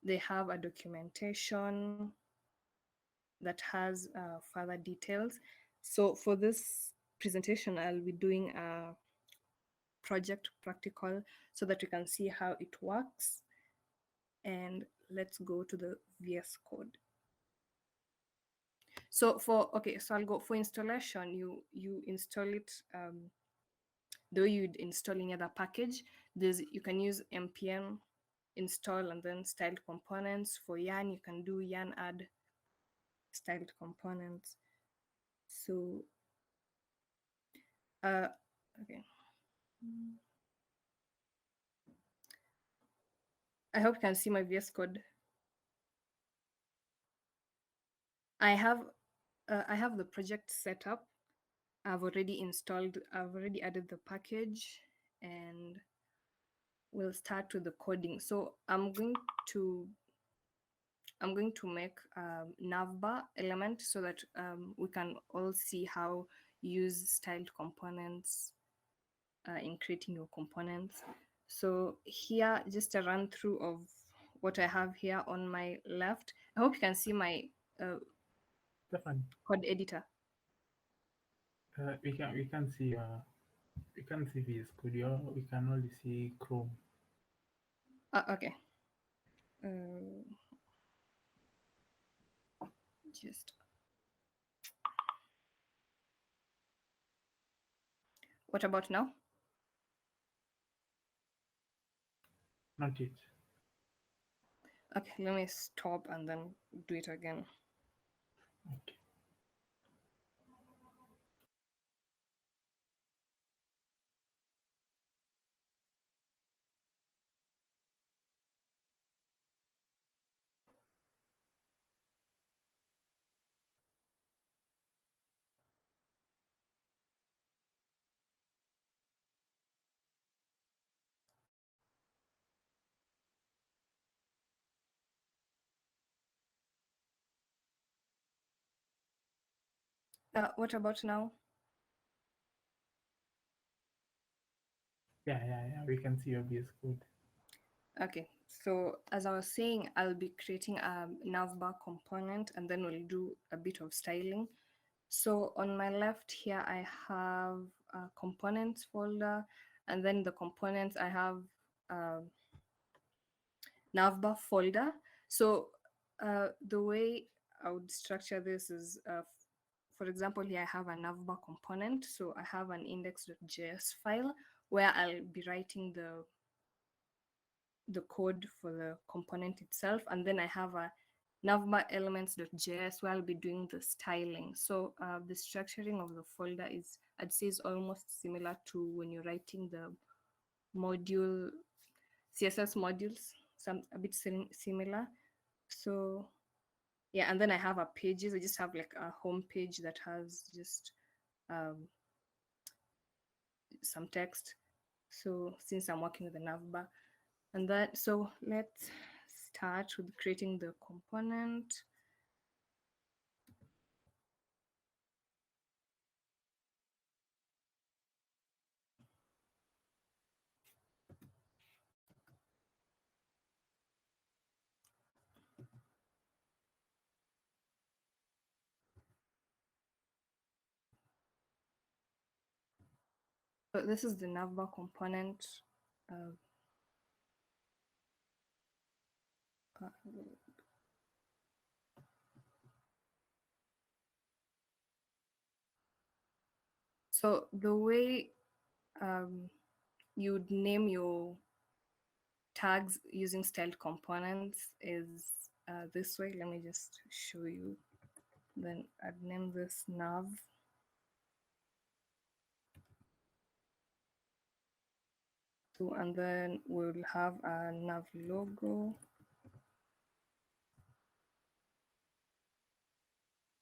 they have a documentation that has further details. So for this presentation, I'll be doing a project practical so that you can see how it works. And let's go to the VS Code. So I'll go for installation. You install it the way you'd install any other package. You can use npm install and then styled components. For yarn, you can do yarn add styled components. So okay. I hope you can see my VS Code. I have the project set up. I've already added the package, and we'll start with the coding. So I'm going to make Navbar element so that we can all see how you use styled components in creating your components. So here, just a run through of what I have here on my left. I hope you can see my Stephanie, code editor. we can see VS Code. We can only see Chrome. Okay. Just what about now? Not yet. Okay, let me stop and then do it again. Okay. What about now? Yeah. We can see your VS Code. Okay, so as I was saying, I'll be creating a navbar component and then we'll do a bit of styling. So on my left here, I have a components folder, and then the components I have navbar folder. So the way I would structure this is, for example, here I have a navbar component. So I have an index.js file where I'll be writing the code for the component itself, and then I have a navbar elements.js where I'll be doing the styling. So the structuring of the folder is, I'd say, is almost similar to when you're writing the module CSS modules, a bit similar. So yeah, and then I have a pages. I just have like a home page that has just some text. So since I'm working with the navbar, and that, so let's start with creating the component. So this is the navbar component. So the way you'd name your tags using styled components is this way. Let me just show you. Then I'd name this nav. So, and then we'll have a nav logo,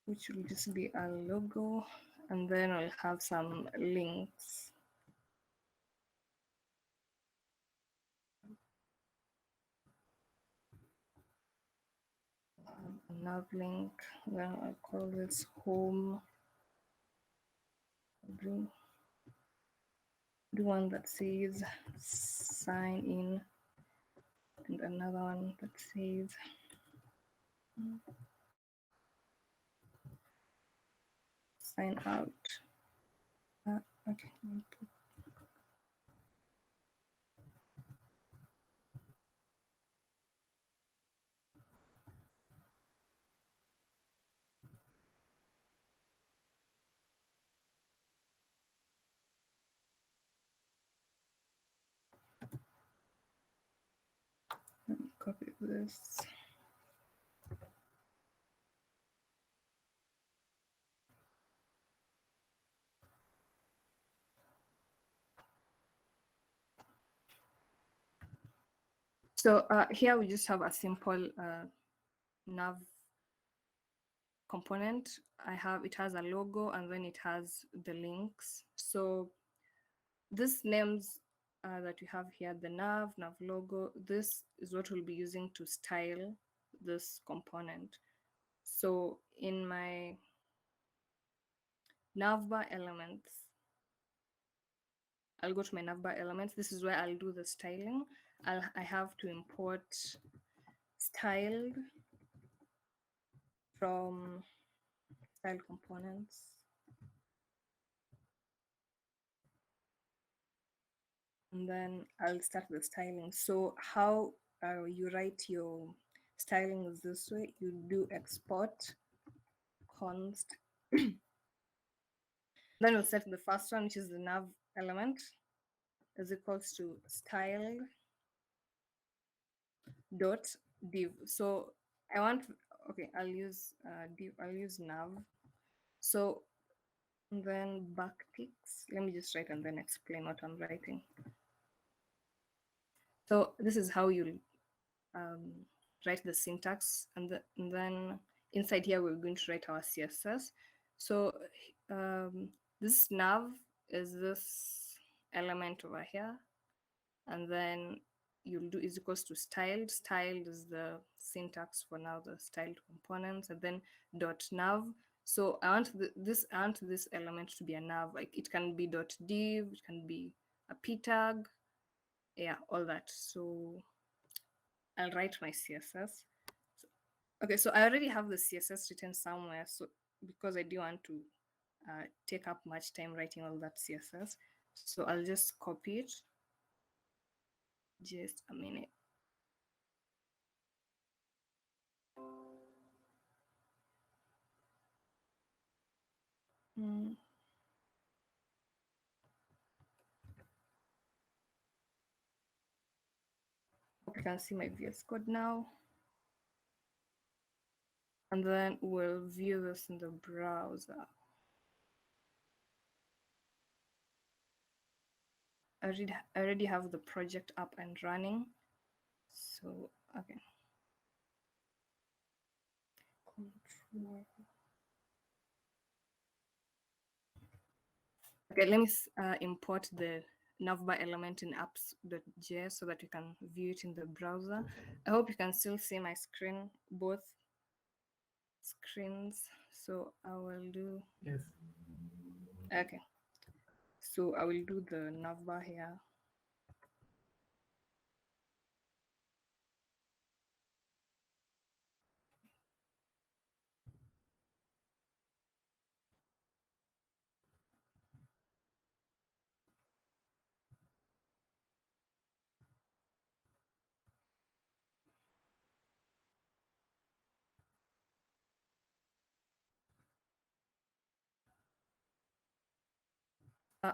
which will just be a logo, and then I'll have some links. A nav link, then I'll call this home. Do one that says sign in. and another one that says sign out. Okay. Let me copy this. So here we just have a simple nav component. It has a logo and then it has the links. So this names that we have here, the nav logo, this is what we'll be using to style this component. So in my navbar elements, I'll go to my navbar elements. This is where I'll do the styling. I have to import styled from style components. And then I'll start the styling. So how you write your styling is this way. You do export const. Then we'll set the first one, which is the nav element, is equals to style dot div. So I want, okay, I'll use div, I'll use nav. So then backticks. Let me just write and then explain what I'm writing. So this is how you write the syntax, and then inside here we're going to write our CSS. So this nav is this element over here, and then you'll do is equals to styled. Styled is the syntax for now, the styled components, and then dot nav. So I want this element to be a nav. Like it can be dot div, it can be a p tag, yeah, all that. So I'll write my CSS. Okay, so I already have the CSS written somewhere. So because I didn't want to take up much time writing all that CSS, so I'll just copy it. Just a minute. Hope you can see my VS Code now. And then we'll view this in the browser. I already have the project up and running. So, okay. Control. Okay, let me import the navbar element in apps.js so that you can view it in the browser. I hope you can still see my screen, both screens. So I will do. Yes. Okay. So I will do the navbar here.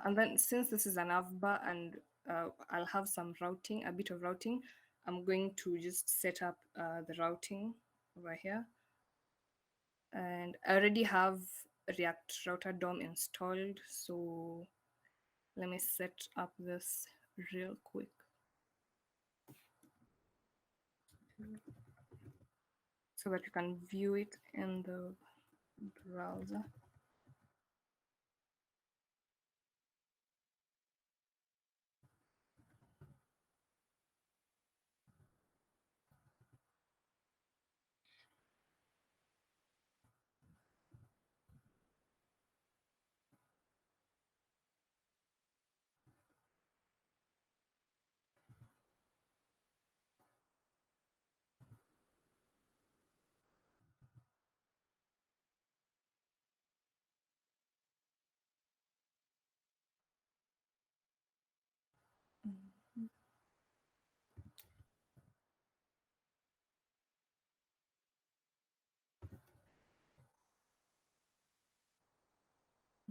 And then since this is an navbar and I'll have some routing, a bit of routing, I'm going to just set up the routing over here. And I already have React Router DOM installed. So let me set up this real quick. So that you can view it in the browser.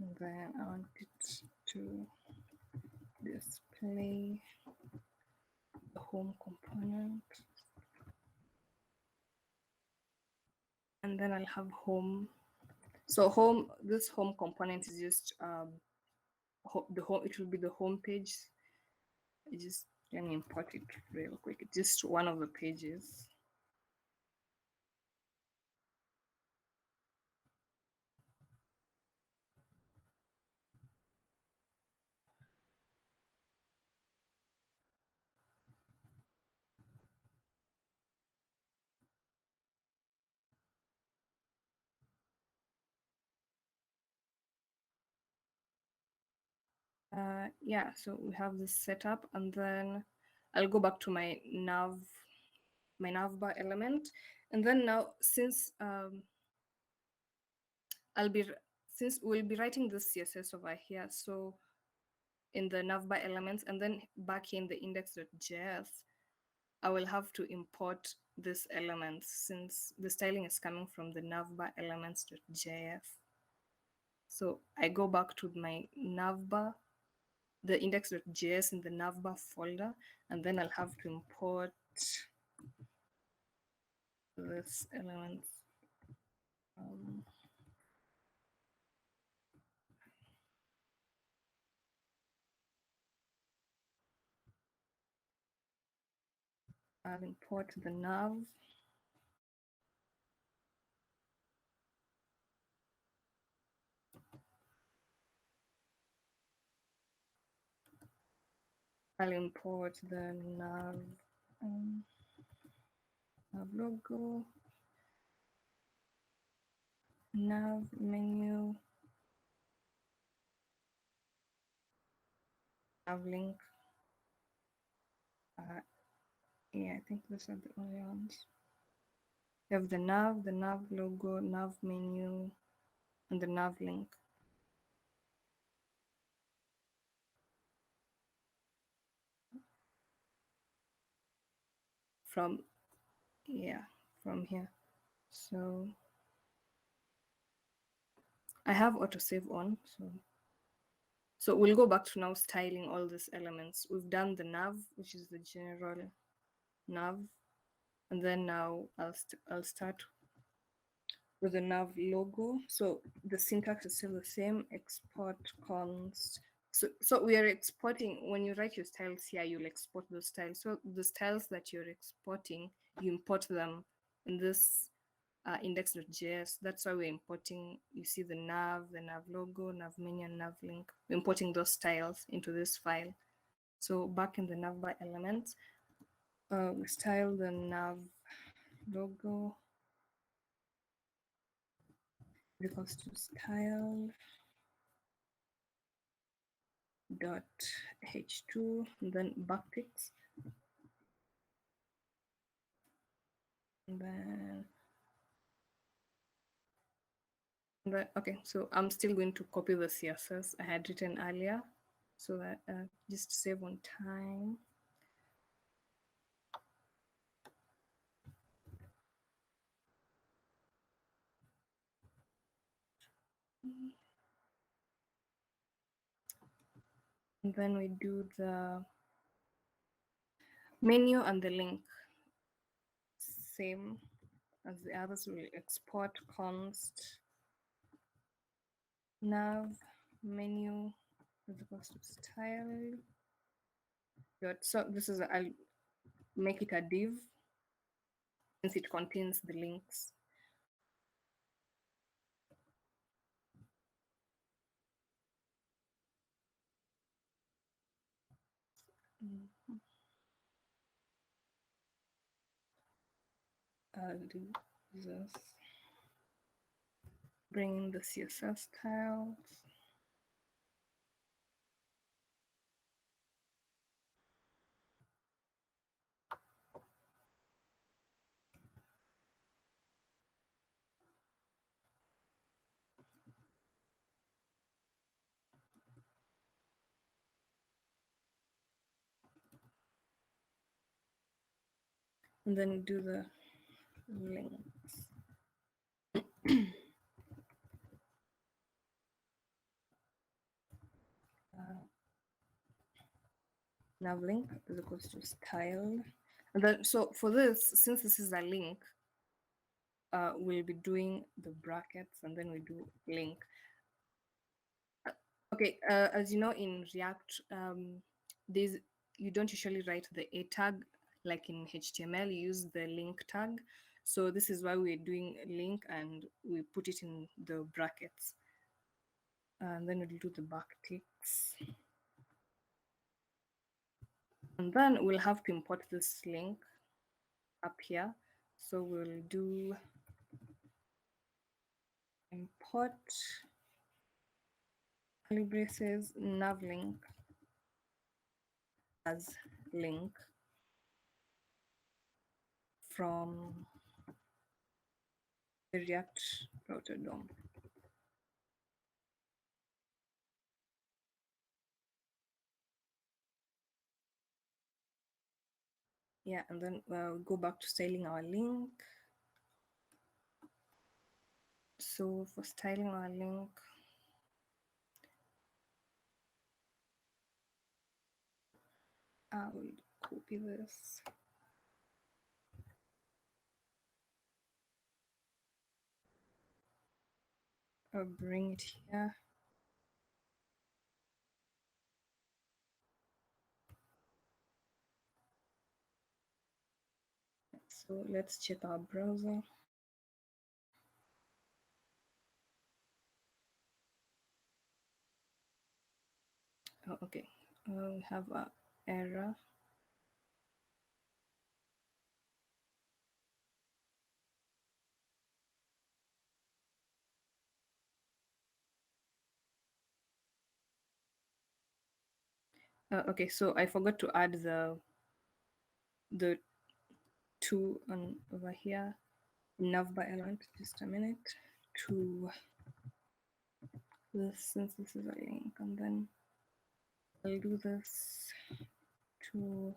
And then I want it to display the home component. And then I'll have home. So home, this home component is just the home. It will be the home page. Let me import it real quick. It's just one of the pages. Yeah, so we have this setup, and then I'll go back to my navbar element, and then now since we'll be writing this CSS over here, so in the navbar elements, and then back in the index.js, I will have to import this element since the styling is coming from the navbar elements.js. So I go back to my navbar, the index.js in the navbar folder, and then I'll have to import this element. I'll import the nav. I'll import the nav logo, nav menu, nav link. Yeah, I think those are the only ones. You have the nav logo, nav menu, and the nav link. From here. So I have autosave on, so we'll go back to now styling all these elements. We've done the nav, which is the general nav, and then now I'll start with the nav logo. So the syntax is still the same: export const. So we are exporting. When you write your styles here, you'll export those styles. So the styles that you're exporting, you import them in this index.js. That's why we're importing. You see the nav logo, nav menu, and nav link. We're importing those styles into this file. So back in the navbar elements, we style the nav logo equals to style dot h2, and then backticks, and then okay, so I'm still going to copy the CSS I had written earlier, so that just save on time. And then we do the menu and the link, same as the others. Will export const nav menu is equals to style dot. So this is I'll make it a div since it contains the links. I'll do this. Bring in the CSS styles. And then do the links. nav link is equals to style. And then, so for this, since this is a link, we'll be doing the brackets and then we do link. Okay, as you know, in React, you don't usually write the a tag like in HTML. You use the link tag. So this is why we're doing link and we put it in the brackets. And then we'll do the backticks. And then we'll have to import this link up here. So we'll do import curly braces nav link as link from the React router DOM. Yeah, and then we'll go back to styling our link. So for styling our link, I will copy this. I'll bring it here. So let's check our browser. Oh, okay, we have an error. Okay, so I forgot to add the two on over here. Navbar element. Just a minute to this, since this is a link, and then I'll do this to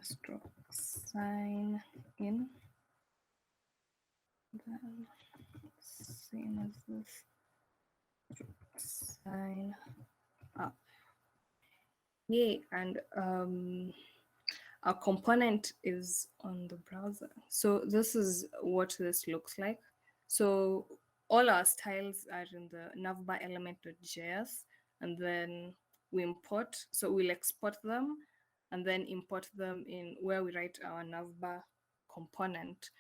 stroke sign in. Then same as this, sign up. Yay, and our component is on the browser. So this is what this looks like. So all our styles are in the navbar element.js, and then we import. So we'll export them and then import them in where we write our navbar component.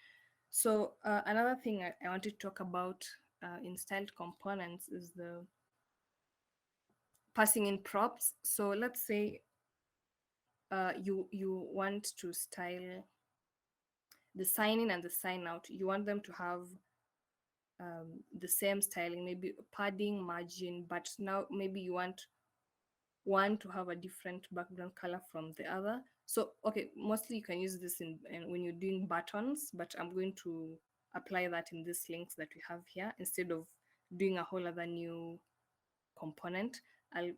So another thing I want to talk about in styled components is the passing in props. So let's say you want to style the sign in and the sign out. You want them to have the same styling, maybe padding, margin, but now maybe you want one to have a different background color from the other. So, okay, mostly you can use this in when you're doing buttons, but I'm going to apply that in these links that we have here instead of doing a whole other new component. I'll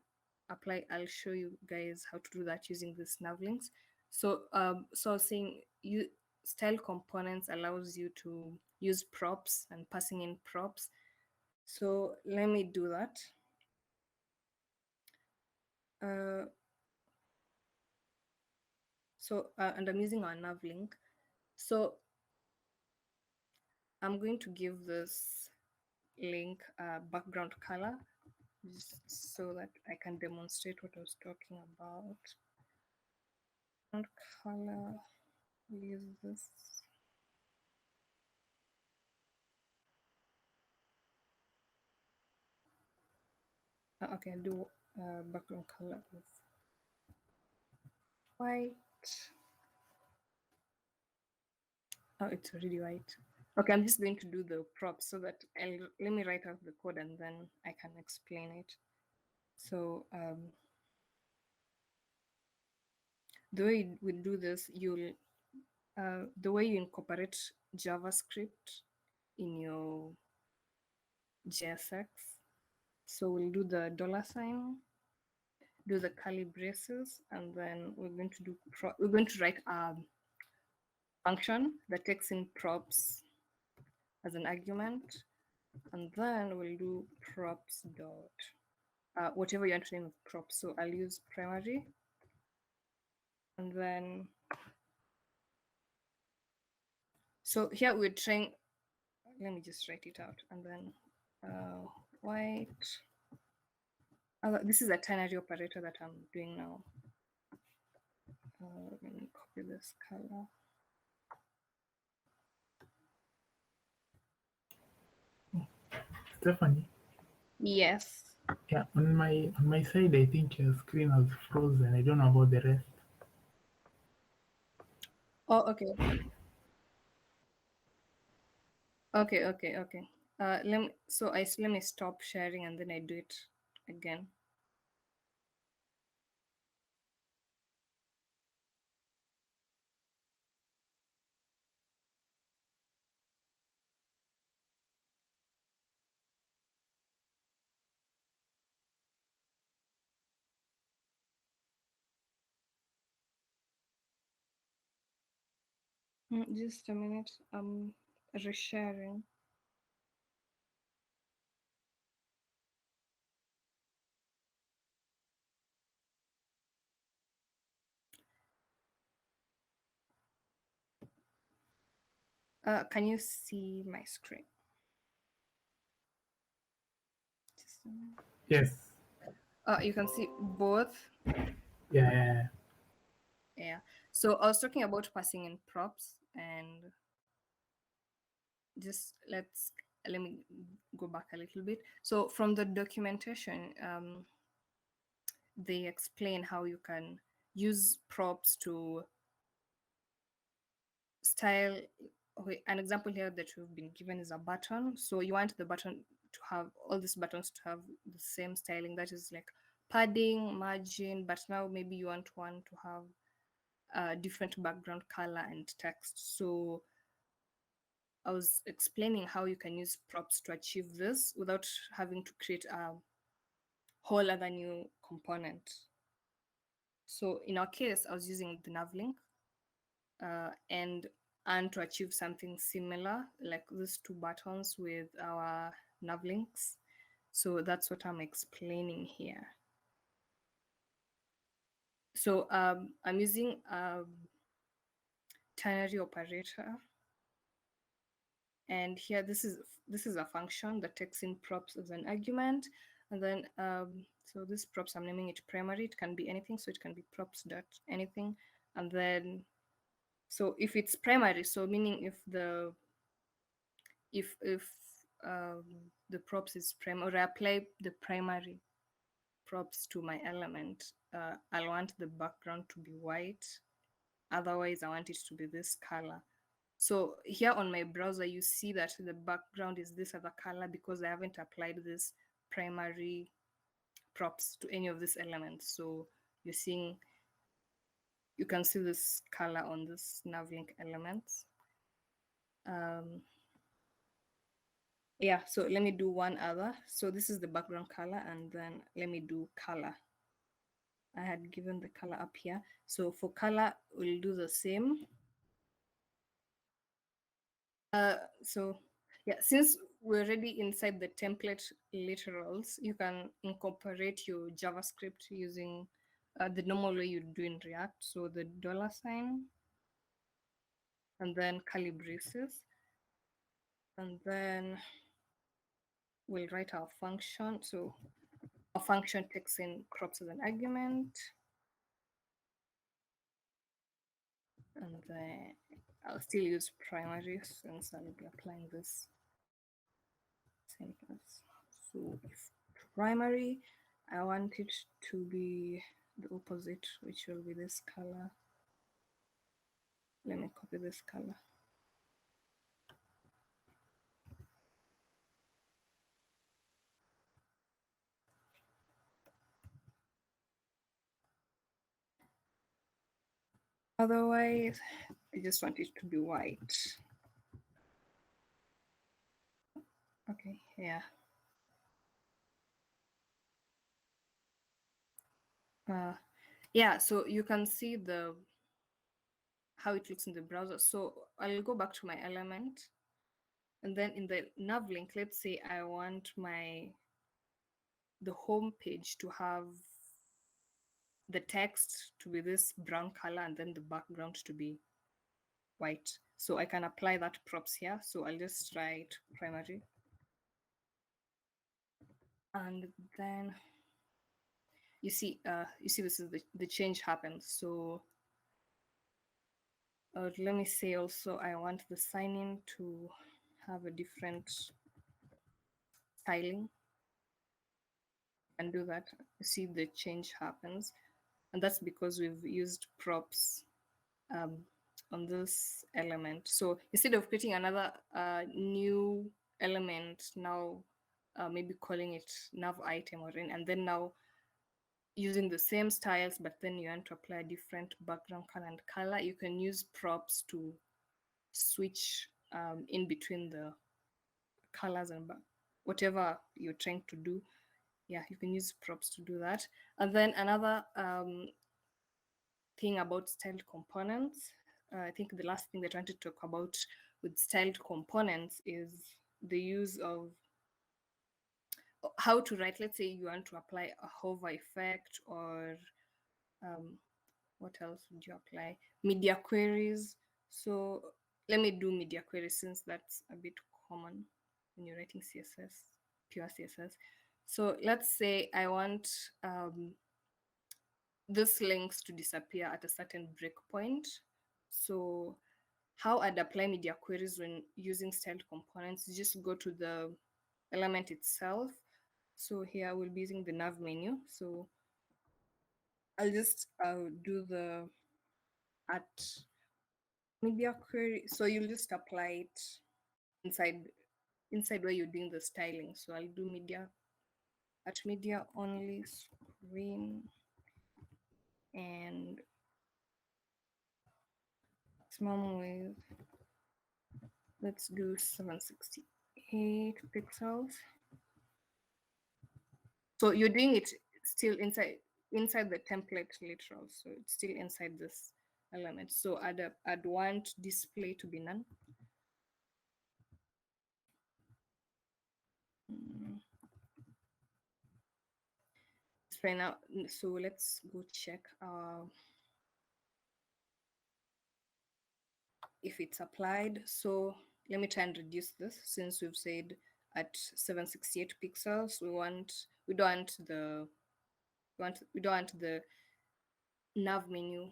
show you guys how to do that using these nav links. So so I was saying, you style components allows you to use props and passing in props. So let me do that. And I'm using our nav link. So I'm going to give this link a background color just so that I can demonstrate what I was talking about. Background color, we'll use this. Okay, I'll do background color of white. Oh, it's already white. Okay, I'm just going to do the props so that let me write out the code and then I can explain it. So the way we do this, the way you incorporate JavaScript in your JSX. So we'll do the $sign, do the curly braces, and then we're going to write a function that takes in props as an argument, and then we'll do props dot whatever you want to name of props. So I'll use primary, And then, so here we're trying, let me just write it out. And then white, this is a ternary operator that I'm doing now. Let me copy this color. Stephanie. Yes. Yeah, on my side, I think your screen has frozen. I don't know about the rest. Oh, okay. Okay. Let me stop sharing and then I do it again. Just a minute. I'm resharing. Can you see my screen? Just a minute. Yes. You can see both. Yeah. Yeah. So I was talking about passing in props, and just let me go back a little bit. So from the documentation, they explain how you can use props to style. Okay, an example here that we've been given is a button. So you want the button to have all these buttons to have the same styling, that is like padding, margin, but now maybe you want one to have a different background color and text. So I was explaining how you can use props to achieve this without having to create a whole other new component. So in our case, I was using the navlink and to achieve something similar, like these two buttons with our navlinks. So that's what I'm explaining here. So I'm using ternary operator. And here, this is a function that takes in props as an argument. And then, so this props, I'm naming it primary. It can be anything. So it can be props dot anything. And then, so if it's primary, so meaning if the props is primary, or I apply the primary props to my element, I'll want the background to be white. Otherwise, I want it to be this color. So here on my browser, you see that the background is this other color because I haven't applied this primary props to any of these elements. So you're seeing, you can see this color on this navlink elements. Yeah, so let me do one other. So this is the background color, and then let me do color. I had given the color up here. So for color, we'll do the same. So yeah, since we're already inside the template literals, you can incorporate your JavaScript using the normal way you do in React. So the $, and then curly braces, and then we'll write our function. So our function takes in crops as an argument, and then I'll still use primary since I'll be applying this sentence. So if primary, I want it to be the opposite, which will be this color. Let me copy this color. Otherwise, I just want it to be white. Okay, yeah. Yeah, so you can see how it looks in the browser. So I'll go back to my element, and then in the nav link, let's say I want the home page to have the text to be this brown color and then the background to be white. So I can apply that props here. So I'll just write primary. And then you see this is the change happens. So let me say also I want the sign-in to have a different styling. And do that. You see the change happens, and that's because we've used props on this element. So instead of creating another new element, now maybe calling it nav item or in, and then now using the same styles, but then you want to apply a different background color and color, you can use props to switch in between the colors and whatever you're trying to do. Yeah, you can use props to do that. And then another thing about styled components, I think the last thing that I want to talk about with styled components is the use of how to write. Let's say you want to apply a hover effect, or what else would you apply? Media queries. So let me do media queries since that's a bit common when you're writing CSS, pure CSS. So let's say I want this links to disappear at a certain breakpoint. So how I'd apply media queries when using styled components, just go to the element itself. So here we'll be using the nav menu. So I'll just do the at media query. So you'll just apply it inside where you're doing the styling. So I'll do media at media only screen, and maximum width, let's do 768 pixels. So you're doing it still inside the template literal. So it's still inside this element. So I'd want display to be none. Display now. So let's go check if it's applied. So let me try and reduce this, since we've said at 768 pixels we don't want the nav menu,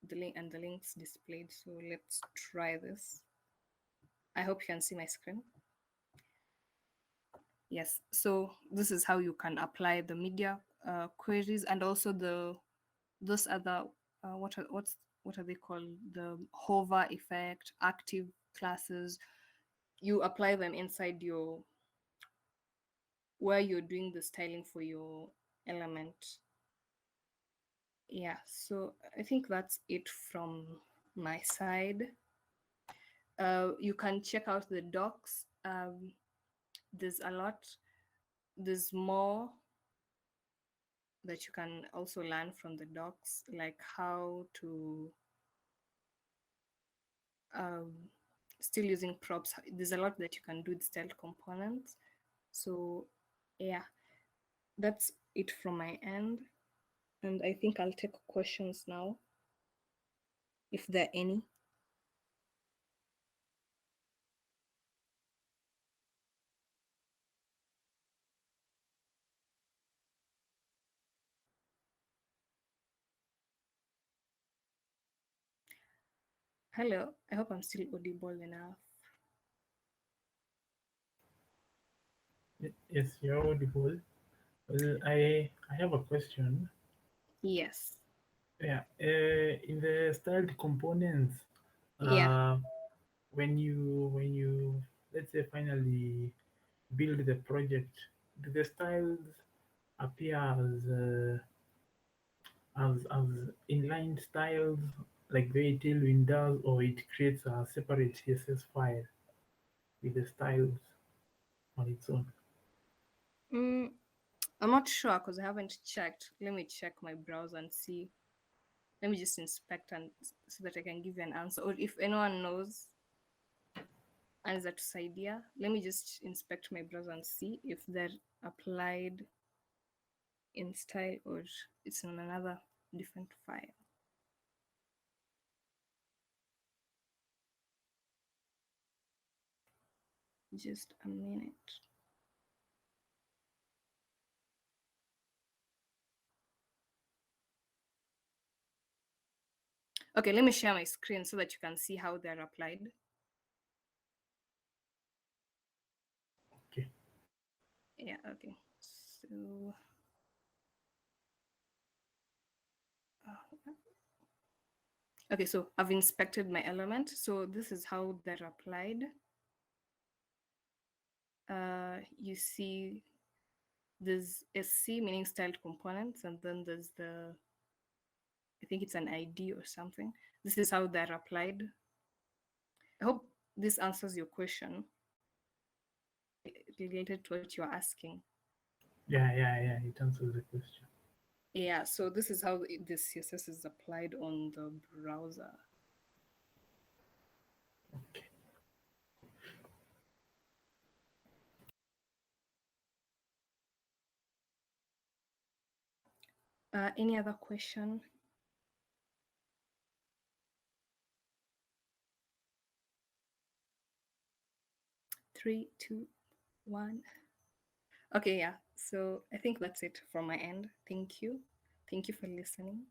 the link and the links displayed. So let's try this. I hope you can see my screen. Yes, so this is how you can apply the media queries, and also those other what are they called, the hover effect, active classes. You apply them inside your where you're doing the styling for your element. Yeah, so I think that's it from my side. You can check out the docs. There's a lot. There's more that you can also learn from the docs, like how to still using props. There's a lot that you can do with styled components. So yeah, that's it from my end. And I think I'll take questions now, if there are any. Hello, I hope I'm still audible enough. Yes, you're audible. Well, I have a question. Yes. Yeah, in the styled components, Yeah. uh, when you let's say finally build the project, do the styles appear as inline styles like the Tailwind does, or it creates a separate CSS file with the styles on its own? I'm not sure because I haven't checked. Let me check my browser and see. Let me just inspect and so that I can give you an answer. Or if anyone knows answer to this idea, let me just inspect my browser and see if they're applied in style or it's in another different file. Just a minute. Okay, let me share my screen so that you can see how they're applied. Okay. Yeah, okay. So okay, so I've inspected my element. So this is how they're applied. You see there's SC, meaning styled components, and then there's the, I think it's an ID or something. This is how they're applied. I hope this answers your question related to what you're asking. Yeah. It answers the question. Yeah, so this is how this CSS is applied on the browser. Okay. Any other question? 3, 2, 1. Okay, yeah. So I think that's it from my end. Thank you. Thank you for listening.